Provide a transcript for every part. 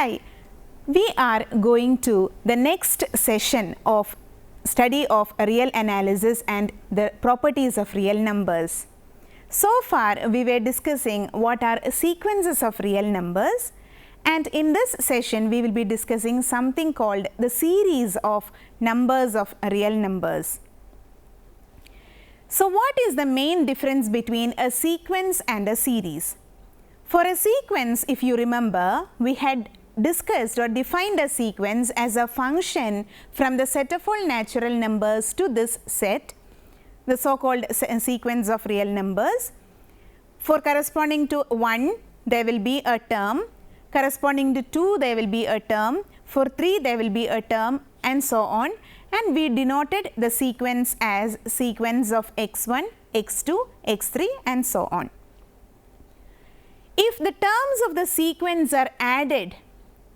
Hi, we are going to the next session of study of real analysis and the properties of real numbers. So far we were discussing what are sequences of real numbers, and in this session we will be discussing something called the series of numbers of real numbers. So what is the main difference between a sequence and a series? For a sequence, if you remember, we had discussed or defined a sequence as a function from the set of all natural numbers to this set, the so called sequence of real numbers. For corresponding to 1, there will be a term, corresponding to 2, there will be a term, for 3, there will be a term, and so on, and we denoted the sequence as sequence of x1, x2, x3, and so on. If the terms of the sequence are added,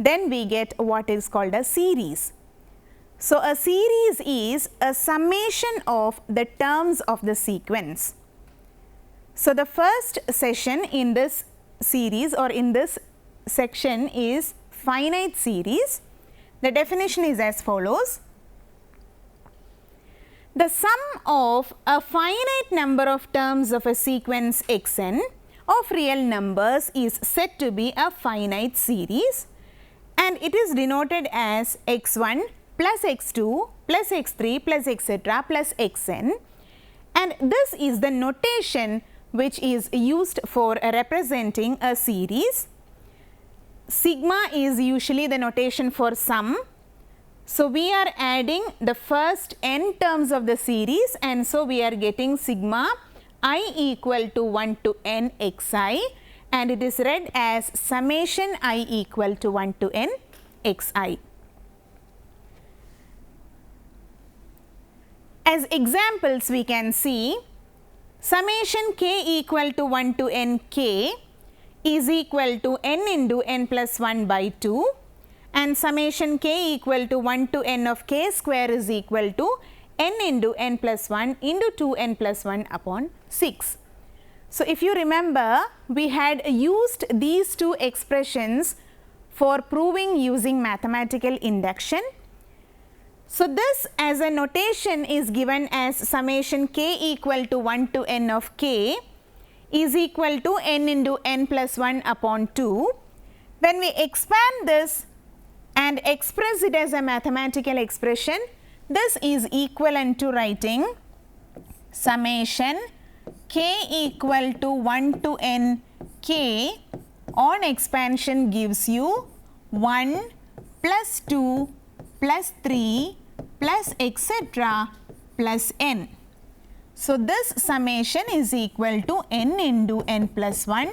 then we get what is called a series. So, a series is a summation of the terms of the sequence. So, the first session in this series or in this section is finite series. The definition is as follows. The sum of a finite number of terms of a sequence xn of real numbers is said to be a finite series, and it is denoted as x1 plus x2 plus x3 plus etc. plus xn, and this is the notation which is used for representing a series. Sigma is usually the notation for sum. So, we are adding the first n terms of the series, and so we are getting sigma I equal to 1 to n xi, and it is read as summation I equal to 1 to n xi. As examples, we can see summation k equal to 1 to n k is equal to n into n plus 1 by 2, and summation k equal to 1 to n of k square is equal to n into n plus 1 into 2n plus 1 upon 6. So, if you remember, we had used these two expressions for proving using mathematical induction. So, this as a notation is given as summation k equal to 1 to n of k is equal to n into n plus 1 upon 2. When we expand this and express it as a mathematical expression, this is equivalent to writing summation k equal to 1 to n k on expansion gives you 1 plus 2 plus 3 plus etc. plus n. So, this summation is equal to n into n plus 1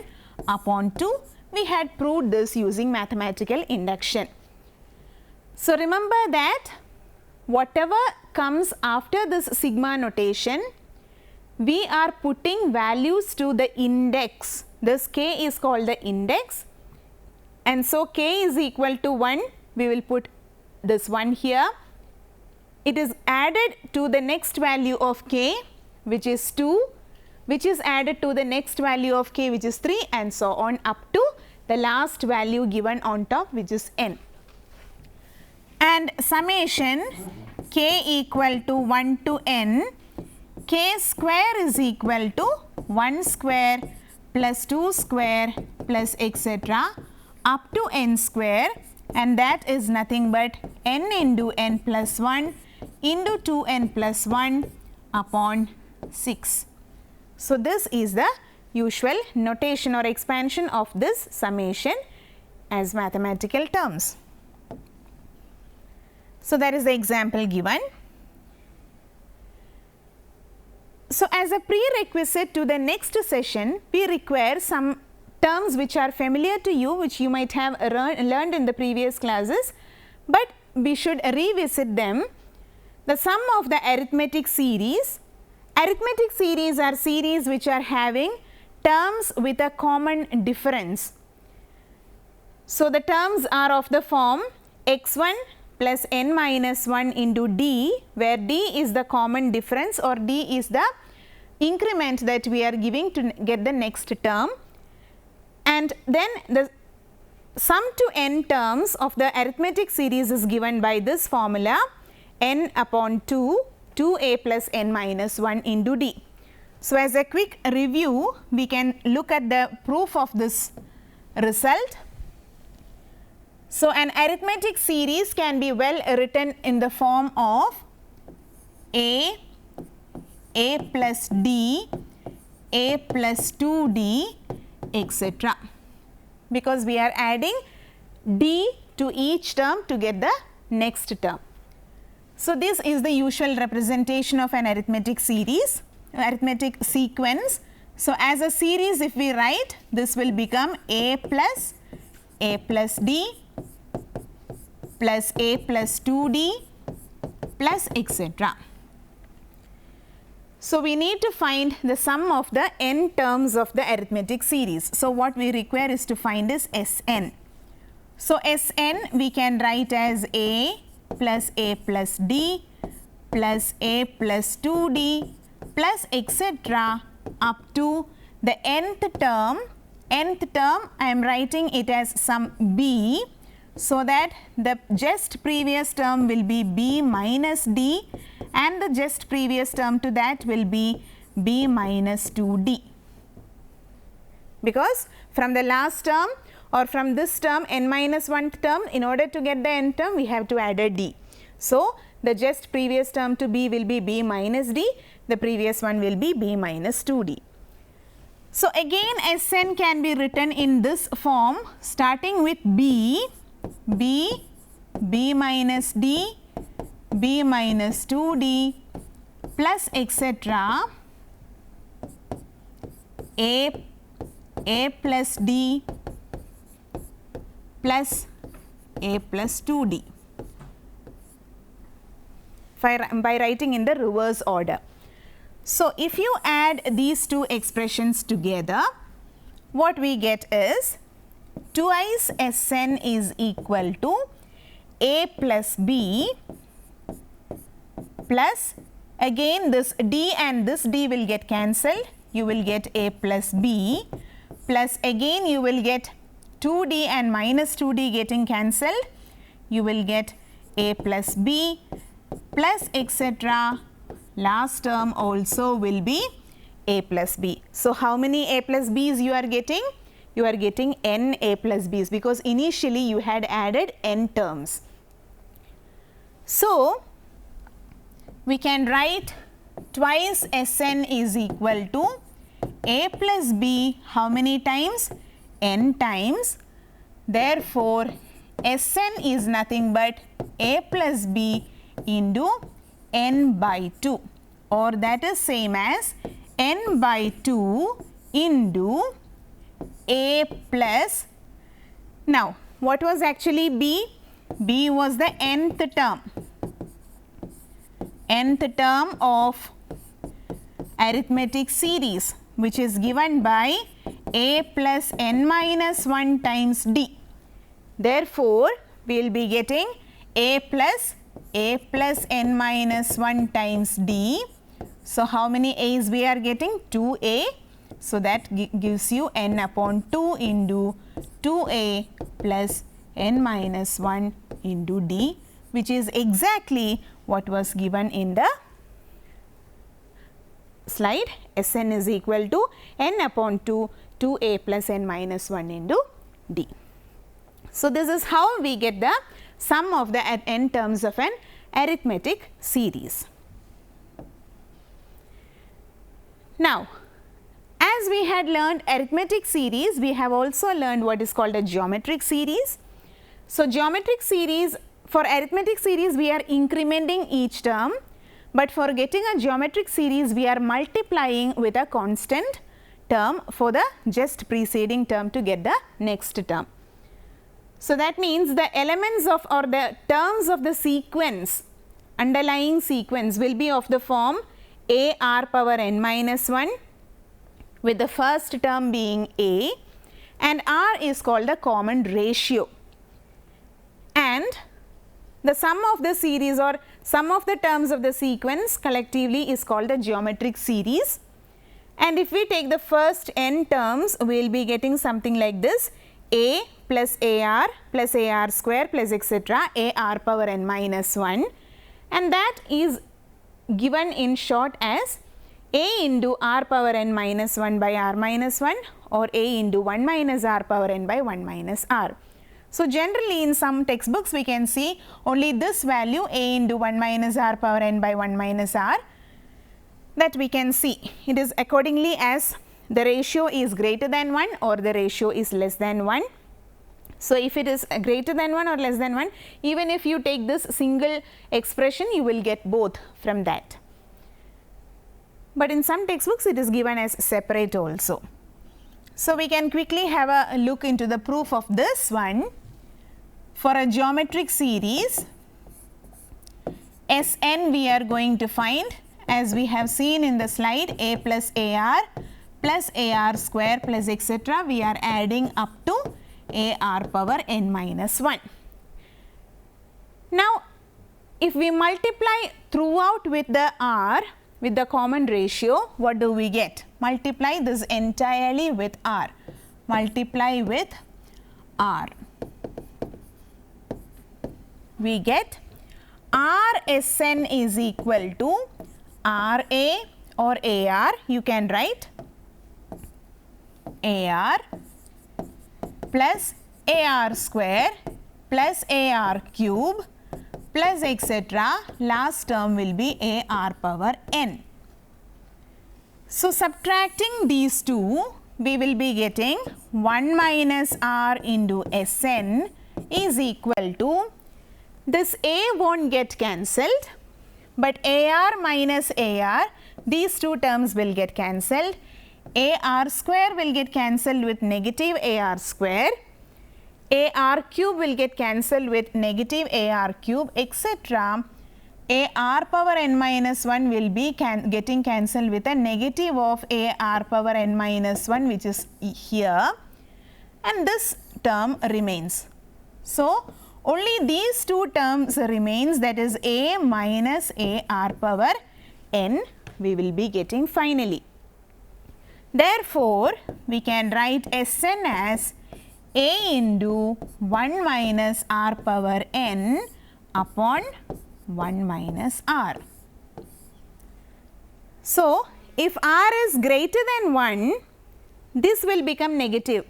upon 2. We had proved this using mathematical induction. So, remember that whatever comes after this sigma notation, we are putting values to the index. This k is called the index, and so k is equal to 1, we will put this 1 here. It is added to the next value of k, which is 2, which is added to the next value of k, which is 3, and so on up to the last value given on top, which is n. And summation k equal to 1 to n, k square is equal to 1 square plus 2 square plus etc. up to n square, and that is nothing but n into n plus 1 into 2n plus 1 upon 6. So, this is the usual notation or expansion of this summation as mathematical terms. So, that is the example given. So, as a prerequisite to the next session, we require some terms which are familiar to you, which you might have learned in the previous classes, but we should revisit them. The sum of the arithmetic series. Arithmetic series are series which are having terms with a common difference. So, the terms are of the form x1 plus n minus 1 into d, where d is the common difference or d is the increment that we are giving to get the next term, and then the sum to n terms of the arithmetic series is given by this formula n upon 2, 2a plus n minus 1 into d. So, as a quick review, we can look at the proof of this result. So, an arithmetic series can be well written in the form of a plus d, a plus 2d, etc. because we are adding d to each term to get the next term. So, this is the usual representation of an arithmetic series, arithmetic sequence. So, as a series if we write, this will become a plus d plus a plus 2d plus etc. So, we need to find the sum of the n terms of the arithmetic series. So, what we require is to find is Sn. So, Sn we can write as a plus d plus a plus 2d plus etc. up to the nth term. Nth term I am writing it as some b, so that the just previous term will be b minus d and the just previous term to that will be b minus 2d, because from the last term or from this term n minus 1 term, in order to get the n term we have to add a d. So, the just previous term to b will be b minus d, the previous one will be b minus 2d. So, again Sn can be written in this form starting with b minus d, b minus 2d plus etc. a plus d plus a plus 2d by writing in the reverse order. So, if you add these two expressions together, what we get is twice Sn is equal to a plus b plus, again this d and this d will get cancelled, you will get a plus b plus, again you will get 2d and minus 2d getting cancelled, you will get a plus b plus etc. Last term also will be a plus b. So, how many a plus b's you are getting? You are getting n a plus b's, because initially you had added n terms. So, we can write twice Sn is equal to a plus b how many times? N times. Therefore, Sn is nothing but a plus b into n by 2, or that is same as n by 2 into a plus. Now, what was actually b? b was the nth term of arithmetic series, which is given by a plus n minus 1 times d. Therefore, we will be getting a plus n minus 1 times d. So, how many a's we are getting? 2a. So, that gives you n upon 2 into 2a plus n minus 1 into d, which is exactly what was given in the slide. Sn is equal to n upon 2, 2a plus n minus 1 into d. So, this is how we get the sum of the n terms of an arithmetic series. Now, as we had learned arithmetic series, we have also learned what is called a geometric series. So, geometric series, for arithmetic series we are incrementing each term, but for getting a geometric series we are multiplying with a constant term for the just preceding term to get the next term. So, that means the elements of or the terms of the sequence, underlying sequence will be of the form a r power n minus 1, with the first term being a, and r is called the common ratio, and the sum of the series or sum of the terms of the sequence collectively is called the geometric series. And if we take the first n terms, we will be getting something like this: a plus AR square plus etc. AR power n minus 1, and that is given in short as A into R power n minus 1 by R minus 1 or A into 1 minus R power n by 1 minus R. So, generally in some textbooks we can see only this value A into 1 minus R power n by 1 minus R, that we can see. It is accordingly as the ratio is greater than 1 or the ratio is less than 1. So, if it is greater than 1 or less than 1, even if you take this single expression, you will get both from that. But in some textbooks it is given as separate also. So, we can quickly have a look into the proof of this one. For a geometric series, Sn we are going to find, as we have seen in the slide, A plus AR square plus etc. we are adding up to AR power n minus 1. Now, if we multiply throughout with the R, with the common ratio, what do we get? Multiply this entirely with R. Multiply with R. We get Rsn is equal to Ra or AR, you can write AR plus AR square plus AR cube plus etc. Last term will be AR power n. So, subtracting these two, we will be getting 1 minus R into Sn is equal to, this A won't get cancelled, but AR minus AR, these two terms will get cancelled. AR square will get cancelled with negative AR square. AR cube will get cancelled with negative AR cube, etc. AR power n minus 1 will be getting cancelled with a negative of AR power n minus 1, which is here, and this term remains. So, only these two terms remains, that is A minus AR power n we will be getting finally. Therefore, we can write Sn as A into 1 minus R power n upon 1 minus R. So, if R is greater than 1, this will become negative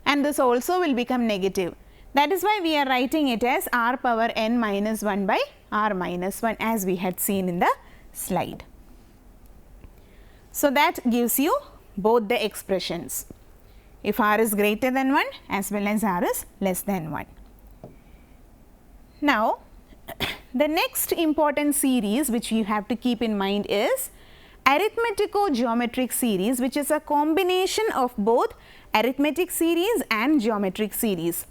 and this also will become negative. That is why we are writing it as R power n minus 1 by R minus 1, as we had seen in the slide. So, that gives you both the expressions, if R is greater than 1 as well as R is less than 1. Now, the next important series which you have to keep in mind is arithmetico-geometric series, which is a combination of both arithmetic series and geometric series.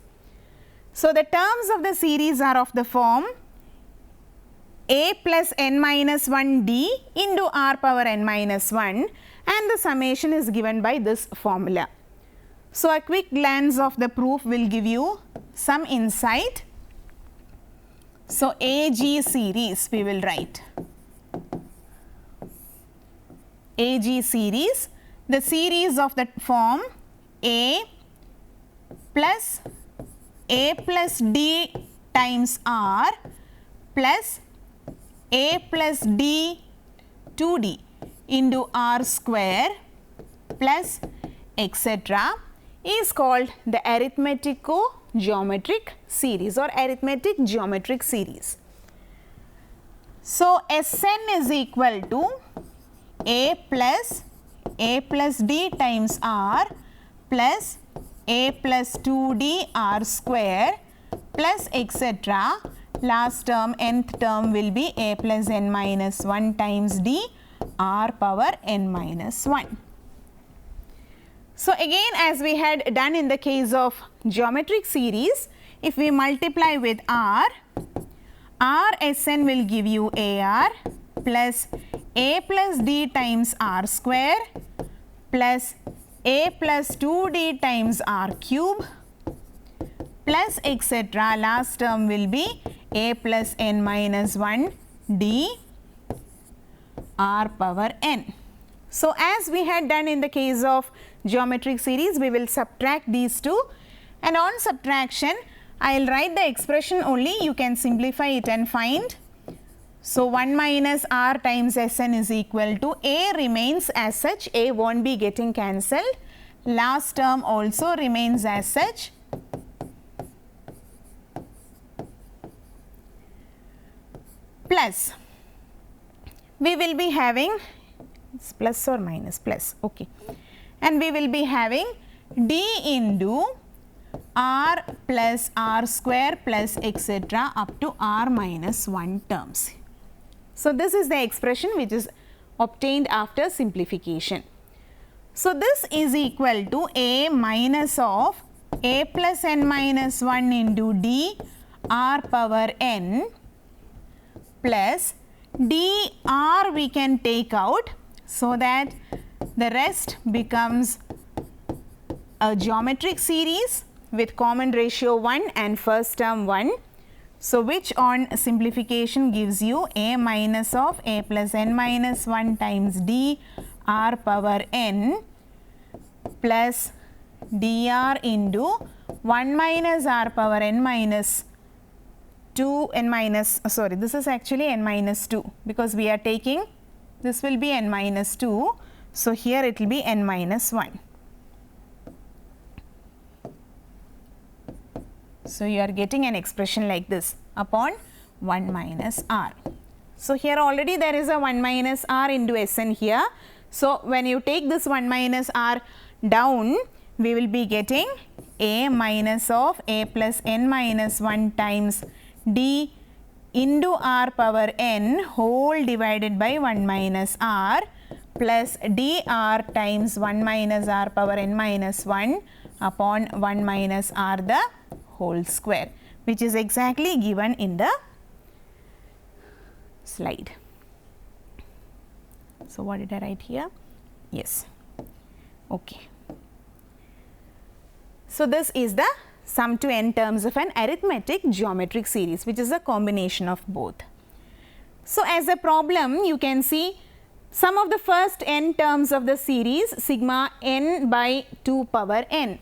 So, the terms of the series are of the form A plus n minus 1 d into R power n minus 1, and the summation is given by this formula. So, a quick glance of the proof will give you some insight. So, AG series we will write. AG series, the series of the form A plus d times R plus A plus d 2d into R square plus etc. is called the arithmetico-geometric series or arithmetic geometric series. So, Sn is equal to A plus d times R plus A plus 2d R square plus etc. Last term, nth term will be A plus n minus 1 times d R power n minus 1. So, again, as we had done in the case of geometric series, if we multiply with R, Sn will give you AR plus A plus d times R square plus A plus 2d times R cube plus etc. Last term will be A plus n minus 1 d R power n. So, as we had done in the case of geometric series, we will subtract these two And on subtraction, I will write the expression only, you can simplify it and find. So 1 minus r times Sn is equal to, a remains as such, a won't be getting cancelled, last term also remains as such, plus we will be having, it's plus or minus, plus, okay, and we will be having d into r plus r square plus etc. up to r minus 1 terms. So this is the expression which is obtained after simplification. So this is equal to a minus of a plus n minus 1 into d r power n plus dr we can take out, so that the rest becomes a geometric series with common ratio 1 and first term 1. So which on simplification gives you a minus of a plus n minus 1 times d r power n plus dr into 1 minus r power n minus 2 n minus, sorry, this is actually n minus 2, because we are taking, this will be n minus 2. So here it will be n minus 1. So you are getting an expression like this upon 1 minus r. So here already there is a 1 minus r into Sn here. So when you take this 1 minus r down, we will be getting a minus of a plus n minus 1 times d into r power n whole divided by 1 minus r plus dr times 1 minus r power n minus 1 upon 1 minus r the whole square, which is exactly given in the slide. So what did I write here? Yes, okay. So this is the sum to n terms of an arithmetic geometric series, which is a combination of both. So as a problem, you can see sum of the first n terms of the series sigma n by 2 power n.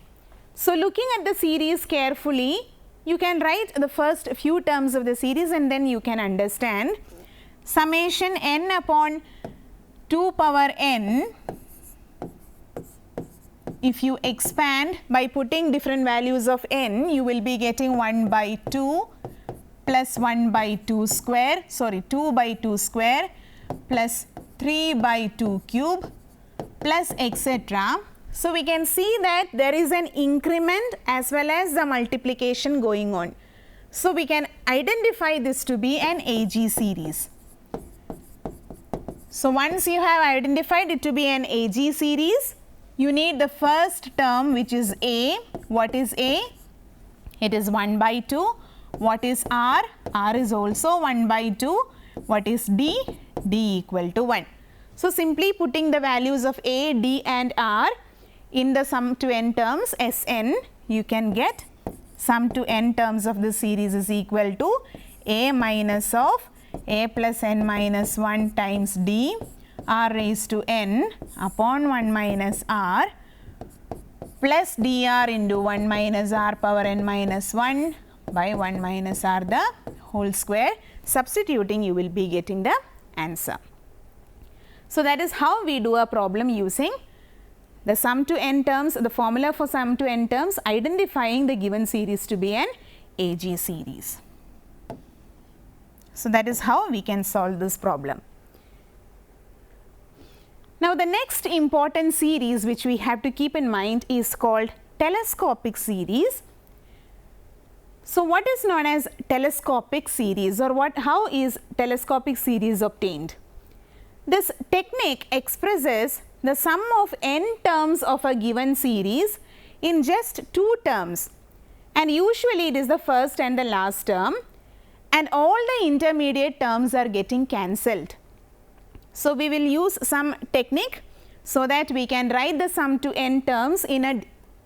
So looking at the series carefully, you can write the first few terms of the series and then you can understand. Summation n upon 2 power n, if you expand by putting different values of n, you will be getting 1 by 2 plus 1 by 2 square, sorry 2 by 2 square plus 3 by 2 cube plus etc. So we can see that there is an increment as well as the multiplication going on. So we can identify this to be an AG series. So once you have identified it to be an AG series, you need the first term, which is a. What is a? It is 1 by 2. What is r? R is also 1 by 2. What is d? D equal to 1. So simply putting the values of a, d and r in the sum to n terms Sn, you can get sum to n terms of the series is equal to a minus of a plus n minus 1 times d r raised to n upon 1 minus r plus dr into 1 minus r power n minus 1 by 1 minus r the whole square. Substituting, you will be getting the answer. So that is how we do a problem using the sum to n terms, the formula for sum to n terms, identifying the given series to be an AG series. So that is how we can solve this problem. Now the next important series which we have to keep in mind is called telescopic series. So what is known as telescopic series, or how is telescopic series obtained? This technique expresses the sum of n terms of a given series in just 2 terms, and usually it is the first and the last term, and all the intermediate terms are getting cancelled. So we will use some technique so that we can write the sum to n terms in a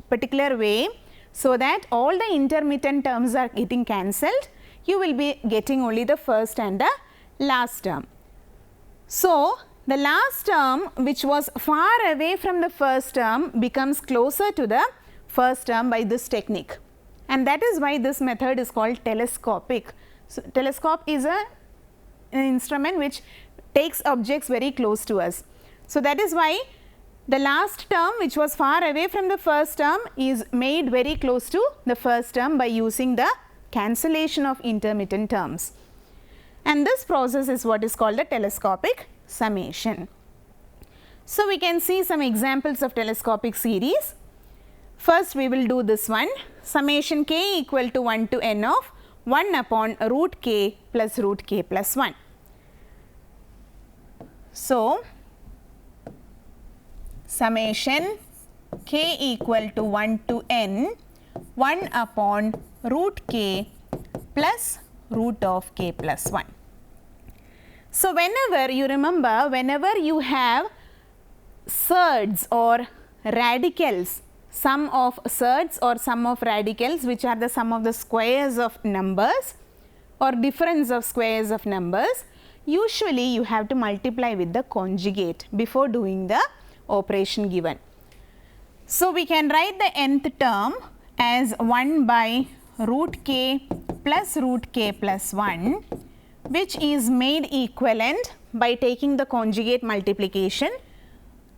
particular way, so that all the intermittent terms are getting cancelled. You will be getting only the first and the last term. So the last term, which was far away from the first term, becomes closer to the first term by this technique. and that is why this method is called telescopic. So, telescope is an instrument which takes objects very close to us. So, that is why the last term which was far away from the first term is made very close to the first term by using the cancellation of intermittent terms, and this process is what is called the telescopic summation. So, we can see some examples of telescopic series. First we will do this one, summation k equal to 1 to n of 1 upon root k plus root k plus 1. So, summation k equal to 1 to n 1 upon root k plus root of k plus 1. So, whenever you remember, whenever you have surds or radicals, sum of surds or sum of radicals which are the sum of the squares of numbers or difference of squares of numbers, usually you have to multiply with the conjugate before doing the operation given. So, we can write the nth term as 1 by root k plus root k plus 1, which is made equivalent by taking the conjugate multiplication,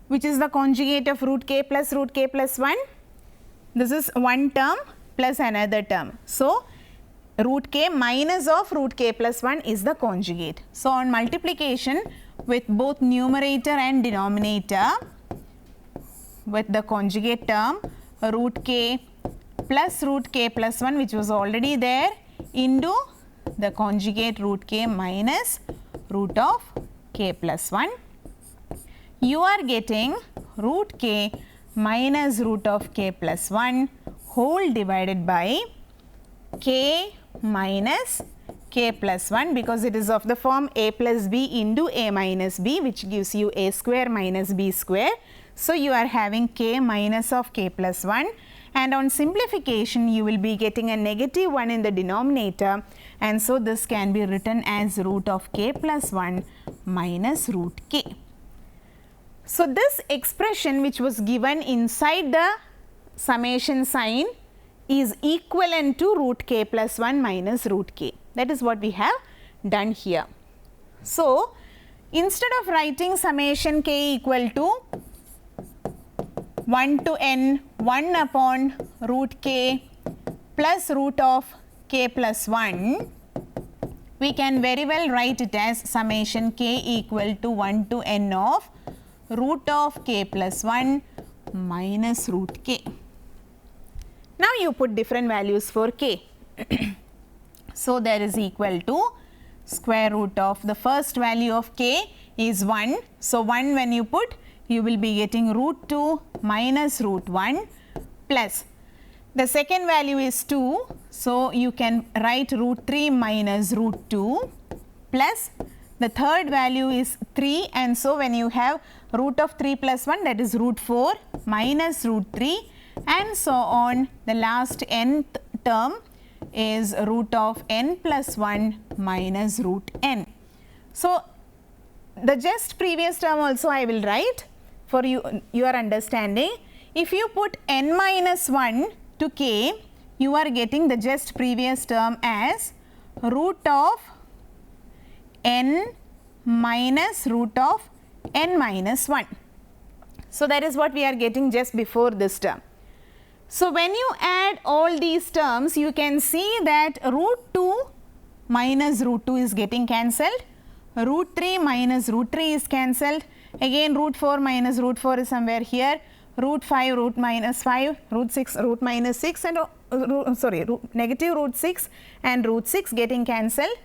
which is the conjugate of root k plus 1. This is one term plus another term. So, root k minus of root k plus 1 is the conjugate. So, on multiplication with both numerator and denominator with the conjugate term root k plus root k plus 1, which was already there, into the conjugate root k minus root of k plus 1, you are getting root k minus root of k plus 1 whole divided by k minus k plus 1, because it is of the form a plus b into a minus b, which gives you a square minus b square. So, you are having k minus of k plus 1, and on simplification you will be getting a negative 1 in the denominator, and so this can be written as root of k plus 1 minus root k. So, this expression which was given inside the summation sign is equivalent to root k plus 1 minus root k. That is what we have done here. So, instead of writing summation k equal to 1 to n 1 upon root k plus root of k plus 1, we can very well write it as summation k equal to 1 to n of root of k plus 1 minus root k. Now, you put different values for k. So, there is equal to square root of the first value of k is 1. So, 1 when you put, you will be getting root 2 minus root 1 plus the second value is 2. So, you can write root 3 minus root 2 plus the third value is 3, and so when you have root of 3 plus 1, that is root 4 minus root 3, and so on. The last nth term is root of n plus 1 minus root n. So, the just previous term also I will write for your understanding. If you put n minus 1 to k, you are getting the just previous term as root of n minus root of n minus 1. So, that is what we are getting just before this term. So, when you add all these terms, you can see that root 2 minus root 2 is getting cancelled, root 3 minus root 3 is cancelled, again root 4 minus root 4 is somewhere here, root 5 root minus 5, root 6 root minus 6 and negative root 6 and root 6 getting cancelled.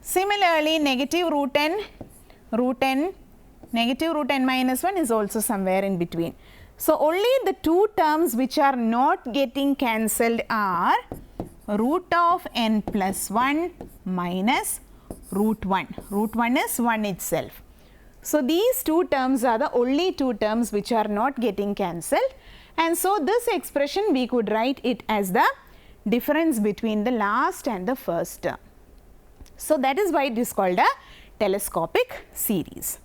Similarly, negative root n, negative root n minus 1 is also somewhere in between. So, only the two terms which are not getting cancelled are root of n plus 1 minus root 1. Root 1 is 1 itself. So, these two terms are the only two terms which are not getting cancelled, and so this expression we could write it as the difference between the last and the first term. So, that is why it is called a telescopic series.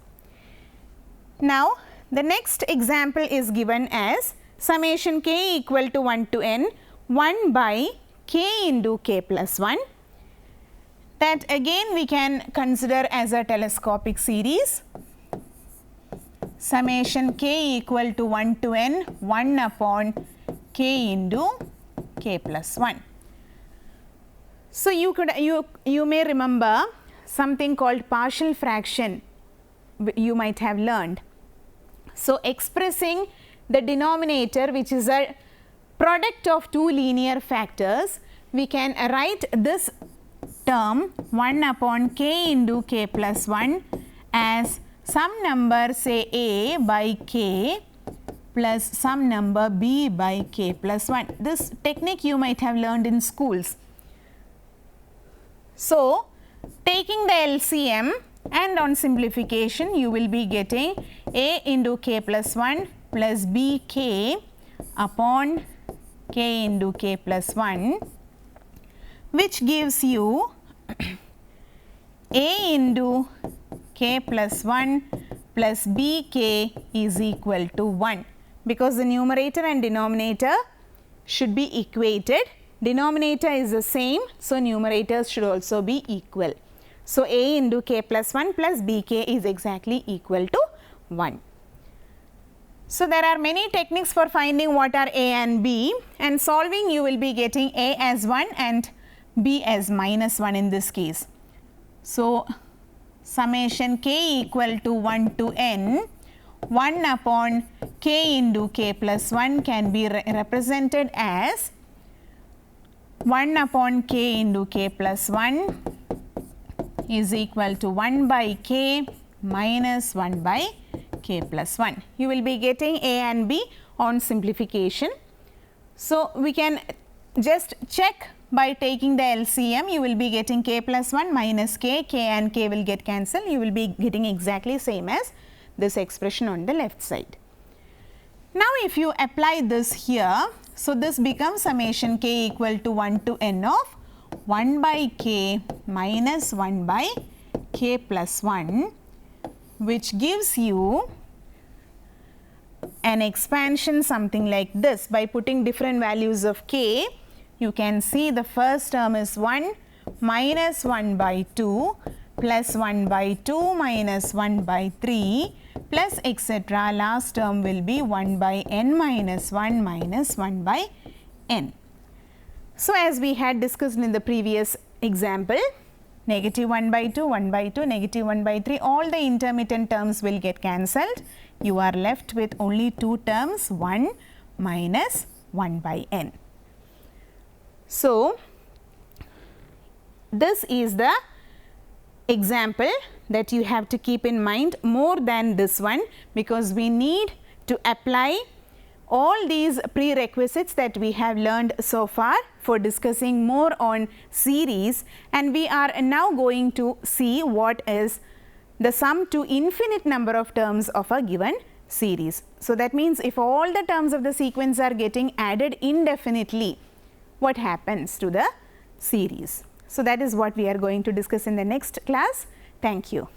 Now, the next example is given as summation k equal to 1 to n 1 by k into k plus 1. That again we can consider as a telescopic series. Summation k equal to 1 to n 1 upon k into k plus 1. So you may remember something called partial fraction, you might have learned. So expressing the denominator, which is a product of two linear factors, we can write this term 1 upon k into k plus 1 as some number say a by k plus some number b by k plus 1. This technique you might have learned in schools. So taking the LCM and on simplification you will be getting a into k plus 1 plus bk upon k into k plus 1, which gives you a into k plus 1 plus bk is equal to 1, because the numerator and denominator should be equated. Denominator is the same, so numerators should also be equal. So a into k plus 1 plus bk is exactly equal to 1. So there are many techniques for finding what are a and b, and solving you will be getting a as 1 and b as minus 1 in this case. So summation k equal to 1 to n 1 upon k into k plus 1 can be represented as 1 upon k into k plus 1 is equal to 1 by k minus 1 by k plus 1. You will be getting a and b on simplification. So we can just check by taking the LCM. You will be getting k plus 1 minus k and k will get cancelled. You will be getting exactly same as this expression on the left side. Now if you apply this here, so this becomes summation k equal to 1 to n of 1 by k minus 1 by k plus 1, which gives you an expansion something like this. By putting different values of k, you can see the first term is 1 minus 1 by 2 plus 1 by 2 minus 1 by 3 plus etc. Last term will be 1 by n minus 1 minus 1 by n. So as we had discussed in the previous example, negative 1 by 2, 1 by 2, negative 1 by 3, all the intermittent terms will get cancelled. You are left with only two terms, 1 minus 1 by n. So this is the example that you have to keep in mind more than this one, because we need to apply all these prerequisites that we have learned so far for discussing more on series, and we are now going to see what is the sum to infinite number of terms of a given series. So that means if all the terms of the sequence are getting added indefinitely, what happens to the series? So that is what we are going to discuss in the next class. Thank you.